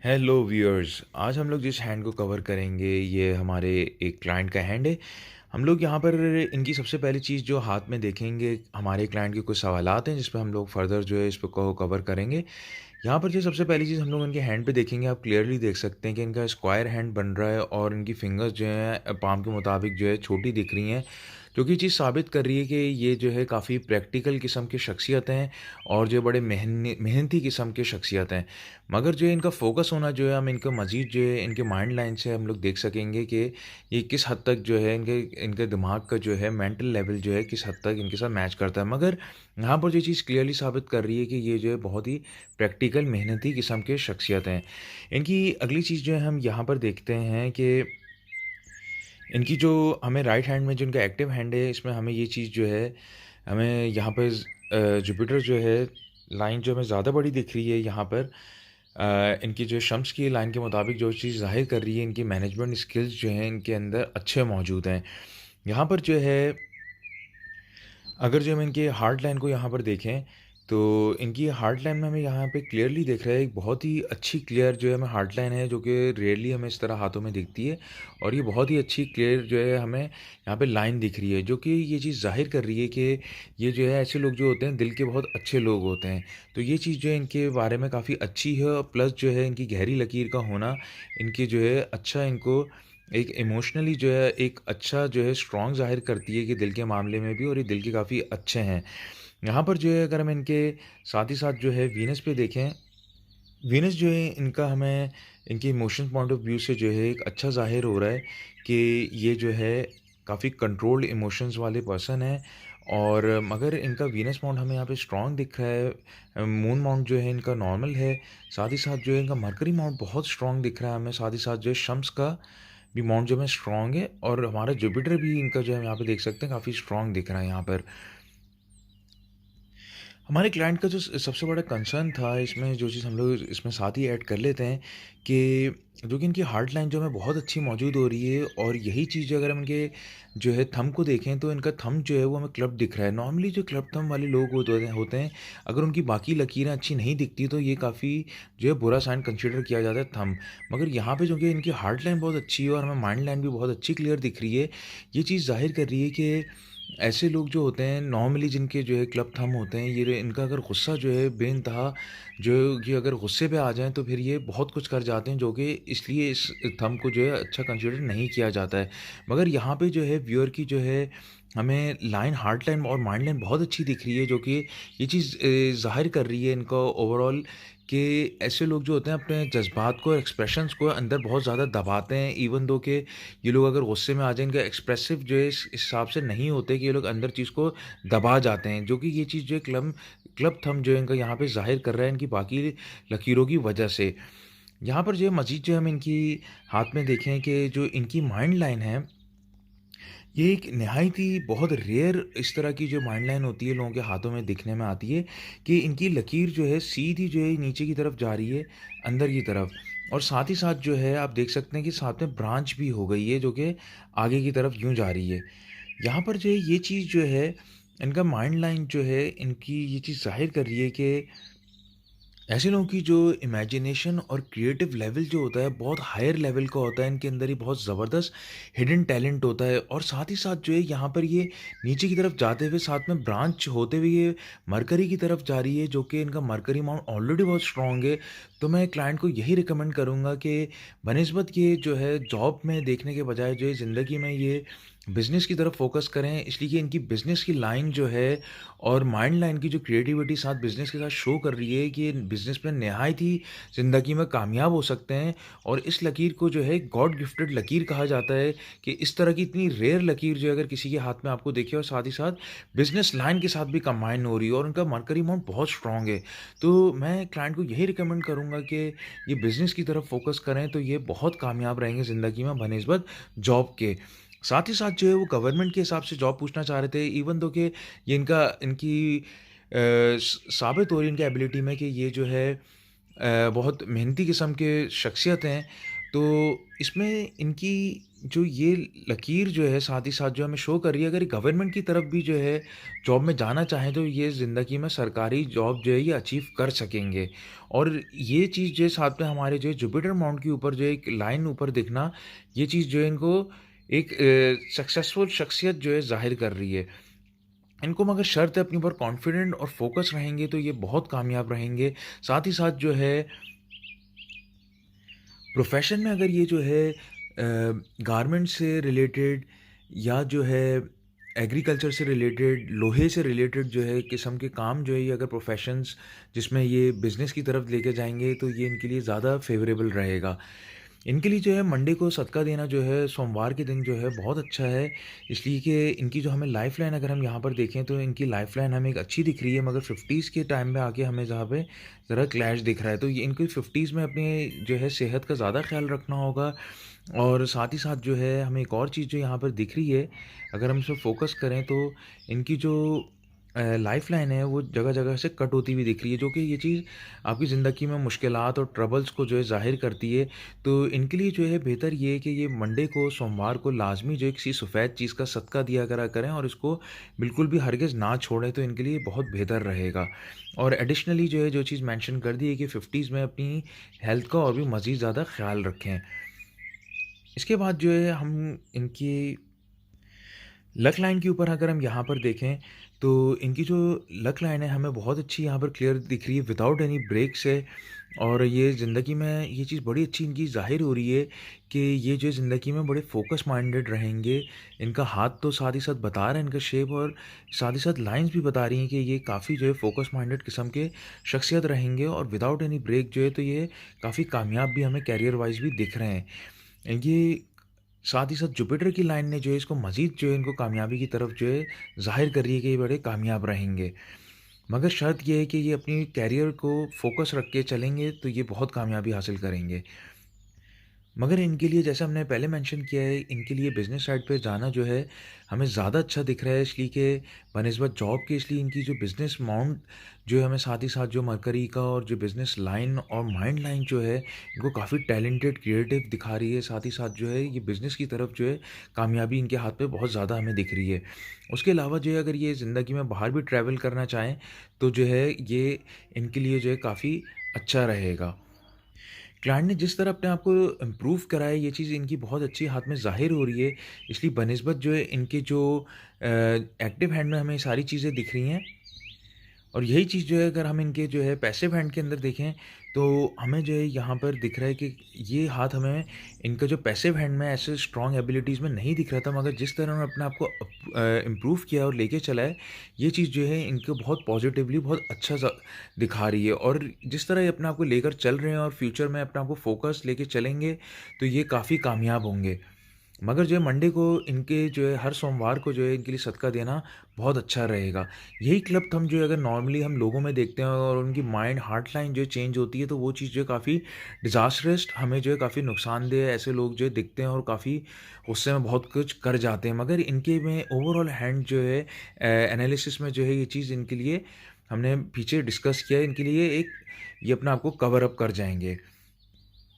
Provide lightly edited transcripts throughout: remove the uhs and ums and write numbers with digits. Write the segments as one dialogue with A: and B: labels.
A: Hello viewers. आज हम लोग जिस हैंड को कवर करेंगे ये हमारे एक क्लाइंट का हैंड है। हम लोग यहाँ पर इनकी सबसे पहली चीज़ जो हाथ में देखेंगे, हमारे क्लाइंट के कुछ सवालात हैं जिस पे हम लोग फर्दर जो है इस को कवर करेंगे। यहाँ पर जो सबसे पहली चीज़ हम लोग इनके हैंड पे देखेंगे, आप क्लियरली देख सकते हैं कि इनका स्क्वायर हैंड बन रहा है और इनकी फिंगर्स जो हैं पाम के मुताबिक जो है छोटी दिख रही हैं, जो कि चीज़ साबित कर रही है कि ये जो है काफ़ी प्रैक्टिकल किस्म की शख्सियत हैं और जो बड़े मेहनती किस्म की शख्सियत हैं। मगर जो है इनका फ़ोकस होना जो है, हम इनको मज़ीद जो है इनके माइंड लाइन से हम लोग देख सकेंगे कि ये किस हद तक जो है इनके इनके दिमाग का जो है मेंटल लेवल जो है किस हद तक इनके साथ मैच करता है। मगर यहाँ पर जो चीज़ क्लियरली साबित कर रही है कि ये जो है बहुत ही प्रैक्टिकल मेहनती किस्म के शख्सियत हैं। इनकी अगली चीज़ जो है हम यहाँ पर देखते हैं कि इनकी जो हमें राइट हैंड में जो इनका एक्टिव हैंड है, इसमें हमें ये चीज़ जो है हमें यहाँ पर जुपिटर जो है लाइन जो हमें ज़्यादा बड़ी दिख रही है यहाँ पर। इनकी जो शम्स की लाइन के मुताबिक जो चीज़ ज़ाहिर कर रही है, इनकी मैनेजमेंट स्किल्स जो हैं इनके अंदर अच्छे मौजूद हैं। यहाँ पर जो है अगर जो हम इनके हार्ट लाइन को यहाँ पर देखें, तो इनकी हार्ट लाइन में हमें यहाँ पे क्लियरली दिख रहा है, एक बहुत ही अच्छी क्लियर जो है हमें हार्ट लाइन है, जो कि रेयरली हमें इस तरह हाथों में दिखती है। और ये बहुत ही अच्छी क्लियर जो है हमें यहाँ पे लाइन दिख रही है, जो कि ये चीज़ ज़ाहिर कर रही है कि ये जो है ऐसे लोग जो होते हैं दिल के बहुत अच्छे लोग होते हैं। तो ये चीज़ जो है इनके बारे में काफ़ी अच्छी है, और प्लस जो है इनकी गहरी लकीर का होना, इनकी जो है अच्छा इनको एक इमोशनली जो है एक अच्छा जो है स्ट्रॉन्ग ज़ाहिर करती है कि दिल के मामले में भी, और ये दिल के काफ़ी अच्छे हैं। यहाँ पर जो है अगर हम इनके साथ ही साथ जो है वीनस पे देखें, वीनस जो है इनका हमें इनके इमोशंस पॉइंट ऑफ व्यू से जो है एक अच्छा ज़ाहिर हो रहा है कि ये जो है काफ़ी कंट्रोल्ड इमोशंस वाले पर्सन है। और मगर इनका वीनस माउंट हमें यहाँ पे स्ट्रॉन्ग दिख रहा है, मून माउंट जो है इनका नॉर्मल है। साथ ही साथ जो है इनका मरकरी माउंट बहुत स्ट्रॉन्ग दिख रहा है हमें। साथ ही साथ जो है शम्स का भी माउंट जो है स्ट्रॉन्ग है, और हमारा जुपिटर भी इनका जो है यहाँ पे देख सकते हैं काफ़ी स्ट्रॉन्ग दिख रहा है यहाँ पर। हमारे क्लाइंट का जो सबसे बड़ा कंसर्न था इसमें, जो चीज़ हम लोग इसमें साथ ही ऐड कर लेते हैं कि जो कि इनकी हार्ट लाइन जो हमें बहुत अच्छी मौजूद हो रही है, और यही चीज़ जो अगर हम इनके जो है थंब को देखें, तो इनका थंब जो है वो हमें क्लब दिख रहा है। नॉर्मली जो क्लब थंब वाले लोग होते हैं, अगर उनकी बाकी लकीरें अच्छी नहीं दिखती तो ये काफ़ी जो है बुरा साइन कंसिडर किया जाता है थंब। मगर यहाँ पे जो कि इनकी हार्ट लाइन बहुत अच्छी है और हमें माइंड लाइन भी बहुत अच्छी क्लियर दिख रही है। ये चीज़ ज़ाहिर कर रही है कि ऐसे लोग जो होते हैं नॉर्मली जिनके जो है क्लब थंब होते हैं, ये इनका अगर गुस्सा जो है बेइंतहा जो ये अगर गुस्से पे आ जाएँ तो फिर ये बहुत कुछ कर जाते हैं, जो कि इसलिए इस थंब को जो है अच्छा कंसीडर नहीं किया जाता है। मगर यहाँ पे जो है व्यूअर की जो है हमें लाइन हार्ट लाइन और माइंड लाइन बहुत अच्छी दिख रही है, जो कि ये चीज़ ज़ाहिर कर रही है इनका ओवरऑल कि ऐसे लोग जो होते हैं अपने जज़्बात को, एक्सप्रेशंस को अंदर बहुत ज़्यादा दबाते हैं। इवन दो कि ये लोग अगर गुस्से में आ जाएँ, इनका एक्सप्रेसिव जो है इस हिसाब से नहीं होते कि ये लोग अंदर चीज़ को दबा जाते हैं, जो कि ये चीज़ जो है क्लब थंब जो है इनका यहाँ पे ज़ाहिर कर रहा है इनकी बाकी लकीरों की वजह से। यहाँ पर जो है मज़ीद जो हम इनकी हाथ में देखें कि जो इनकी माइंड लाइन है, ये एक नहायत ही बहुत रेयर इस तरह की जो माइंड लाइन होती है लोगों के हाथों में दिखने में आती है कि इनकी लकीर जो है सीधी जो है नीचे की तरफ जा रही है, अंदर की तरफ। और साथ ही साथ जो है आप देख सकते हैं कि साथ में ब्रांच भी हो गई है, जो कि आगे की तरफ यूँ जा रही है। यहाँ पर जो है ये चीज़ जो है इनका माइंड लाइन जो है इनकी ये चीज़ ज़ाहिर कर रही है कि ऐसे लोगों की जो इमेजिनेशन और क्रिएटिव लेवल जो होता है बहुत हायर लेवल का होता है, इनके अंदर ही बहुत ज़बरदस्त हिडन टैलेंट होता है। और साथ ही साथ जो है यहाँ पर ये नीचे की तरफ जाते हुए साथ में ब्रांच होते हुए ये मरकरी की तरफ जा रही है, जो कि इनका मरकरी माउंट ऑलरेडी बहुत स्ट्रॉन्ग है। तो मैं क्लाइंट को यही रिकमेंड करूँगा कि बनिस्बत ये जो है जॉब में देखने के बजाय जो है ज़िंदगी में ये बिज़नेस की तरफ फ़ोकस करें, इसलिए कि इनकी बिज़नेस की लाइन जो है और माइंड लाइन की जो क्रिएटिविटी साथ बिज़नेस के साथ शो कर रही है कि बिज़नेस में नहायत ही ज़िंदगी में कामयाब हो सकते हैं। और इस लकीर को जो है गॉड गिफ्टेड लकीर कहा जाता है कि इस तरह की इतनी रेयर लकीर जो है अगर किसी के हाथ में आपको दिखे और साथ ही साथ बिज़नेस लाइन के साथ भी कंबाइन हो रही है और उनका मरकरी माउंट बहुत स्ट्रॉन्ग है। तो मैं क्लाइंट को यही रिकमेंड करूँगा कि ये बिज़नेस की तरफ फ़ोकस करें, तो ये बहुत कामयाब रहेंगे ज़िंदगी में बनिस्बत जॉब के। साथ ही साथ जो है वो गवर्नमेंट के हिसाब से जॉब पूछना चाह रहे थे, इवन दो कि ये इनका इनकी साबित हो रही है इनकी एबिलिटी में कि ये जो है बहुत मेहनती किस्म के शख्सियत हैं। तो इसमें इनकी जो ये लकीर जो है साथ ही साथ जो हमें शो कर रही है, अगर गवर्नमेंट की तरफ भी जो है जॉब में जाना चाहें तो ये ज़िंदगी में सरकारी जॉब जो है ये अचीव कर सकेंगे। और ये चीज़ जो है साथ में हमारे जो है जुपिटर माउंट के ऊपर जो एक लाइन ऊपर दिखना, ये चीज़ जो है इनको एक सक्सेसफुल शख्सियत जो है ज़ाहिर कर रही है। इनको मगर शर्त है अपने ऊपर कॉन्फिडेंट और फ़ोकस रहेंगे तो ये बहुत कामयाब रहेंगे। साथ ही साथ जो है प्रोफ़ेशन में अगर ये जो है गारमेंट से रिलेटेड या जो है एग्रीकल्चर से रिलेटेड, लोहे से रिलेटेड जो है किस्म के काम जो है ये अगर प्रोफ़ेशंस जिसमें ये बिज़नेस की तरफ लेके जाएँगे तो ये इनके लिए ज़्यादा फ़ेवरेबल रहेगा। इनके लिए जो है मंडे को सदका देना जो है सोमवार के दिन जो है बहुत अच्छा है, इसलिए कि इनकी जो हमें लाइफ़लाइन अगर हम यहाँ पर देखें तो इनकी लाइफ़लाइन हमें एक अच्छी दिख रही है, मगर 50s के टाइम में आके हमें जहाँ पे ज़रा क्लैश दिख रहा है। तो ये इनको 50s में अपनी जो है सेहत का ज़्यादा ख़्याल रखना होगा। और साथ ही साथ जो है हमें एक और चीज़ जो यहाँ पर दिख रही है, अगर हम इस पे फ़ोकस करें तो इनकी जो लाइफ़लाइन है वो जगह-जगह से कट होती हुई दिख रही है, जो कि ये चीज़ आपकी ज़िंदगी में मुश्किलात और ट्रबल्स को जो है ज़ाहिर करती है। तो इनके लिए जो है बेहतर ये है कि ये मंडे को, सोमवार को लाज़मी जो है किसी सफ़ेद चीज़ का सदका दिया करा करें और इसको बिल्कुल भी हरगिज़ ना छोड़ें, तो इनके लिए बहुत बेहतर रहेगा। और एडिशनली जो है जो चीज़ मेंशन कर दी है कि 50s में अपनी हेल्थ का और भी मज़ीद ज़्यादा ख़्याल रखें। इसके बाद जो है हम इनकी लक लाइन के ऊपर अगर हम यहाँ पर देखें, तो इनकी जो लक लाइन है हमें बहुत अच्छी यहाँ पर क्लियर दिख रही है, विदाउट एनी ब्रेक्स है। और ये ज़िंदगी में ये चीज़ बड़ी अच्छी इनकी ज़ाहिर हो रही है कि ये जो ज़िंदगी में बड़े फोकस माइंडेड रहेंगे। इनका हाथ तो साथ ही साथ बता रहा है इनका शेप, और साथ ही साथ लाइंस भी बता रही हैं कि ये काफ़ी जो है फोकस माइंडेड किस्म के शख्सियत रहेंगे, और विदाउट एनी ब्रेक जो है तो ये काफ़ी कामयाब भी हमें करियर वाइज भी दिख रहे हैं। ये साथ ही साथ जुपिटर की लाइन ने जो है इसको मज़ीद जो है इनको कामयाबी की तरफ जो है ज़ाहिर कर रही है कि ये बड़े कामयाब रहेंगे। मगर शर्त ये है कि ये अपनी करियर को फ़ोकस रख के चलेंगे तो ये बहुत कामयाबी हासिल करेंगे। मगर इनके लिए जैसे हमने पहले मेंशन किया है, इनके लिए बिज़नेस साइड पे जाना जो है हमें ज़्यादा अच्छा दिख रहा है, इसलिए कि बनिस्बत जॉब के, इसलिए इनकी जो बिज़नेस माउंट जो है हमें साथ ही साथ जो मरकरी का और जो बिज़नेस लाइन और माइंड लाइन जो है इनको काफ़ी टैलेंटेड, क्रिएटिव दिखा रही है। साथ ही साथ जो है ये बिज़नेस की तरफ जो है कामयाबी इनके हाथ में बहुत ज़्यादा हमें दिख रही है। उसके अलावा जो है अगर ये ज़िंदगी में बाहर भी ट्रैवल करना चाहें तो जो है ये इनके लिए जो है काफ़ी अच्छा रहेगा। क्लाइंट ने जिस तरह अपने आप को इम्प्रूव करा है, ये चीज़ इनकी बहुत अच्छी हाथ में ज़ाहिर हो रही है। इसलिए बनिस्बत जो है इनके जो एक्टिव हैंड में हमें सारी चीज़ें दिख रही हैं। और यही चीज़ जो है अगर हम इनके जो है पैसिव हैंड के अंदर देखें, तो हमें जो है यहाँ पर दिख रहा है कि ये हाथ हमें इनका जो पैसिव हैंड में ऐसे स्ट्रॉन्ग एबिलिटीज़ में नहीं दिख रहा था, मगर जिस तरह उन्होंने अपने आप को इम्प्रूव किया और लेके चला है, ये चीज़ जो है इनको बहुत पॉजिटिवली बहुत अच्छा सा दिखा रही है। और जिस तरह ये अपने आप को लेकर चल रहे हैं और फ्यूचर में अपने आप को फोकस लेके चलेंगे तो ये काफ़ी कामयाब होंगे। मगर जो है मंडे को इनके जो है हर सोमवार को जो है इनके लिए सदका देना बहुत अच्छा रहेगा। यही क्लब थंब जो है अगर नॉर्मली हम लोगों में देखते हैं और उनकी माइंड हार्ट लाइन जो है चेंज होती है, तो वो चीज़ जो है काफ़ी डिज़ास्ट्रस, हमें जो है काफ़ी नुकसानदेह ऐसे लोग जो है दिखते हैं और काफ़ी गुस्से में बहुत कुछ कर जाते हैं। मगर इनके में ओवरऑल हैंड जो है एनालिसिस में जो है ये चीज़ इनके लिए हमने पीछे डिस्कस किया है, इनके लिए एक ये अपने आप को कवर अप कर जाएँगे।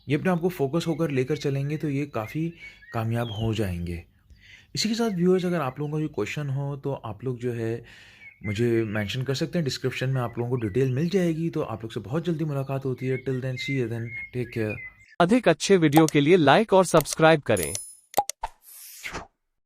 A: ये अपने आप को फ़ोकस होकर लेकर चलेंगे तो ये काफ़ी कामयाब हो जाएँगे। इसी के साथ व्यूअर्स, अगर आप लोगों का कोई क्वेश्चन हो तो आप लोग जो है मुझे मेंशन कर सकते हैं, डिस्क्रिप्शन में आप लोगों को डिटेल मिल जाएगी। तो आप लोग से बहुत जल्दी मुलाकात होती है। Till then see you then, take care.
B: अधिक अच्छे वीडियो के लिए लाइक और सब्सक्राइब करें।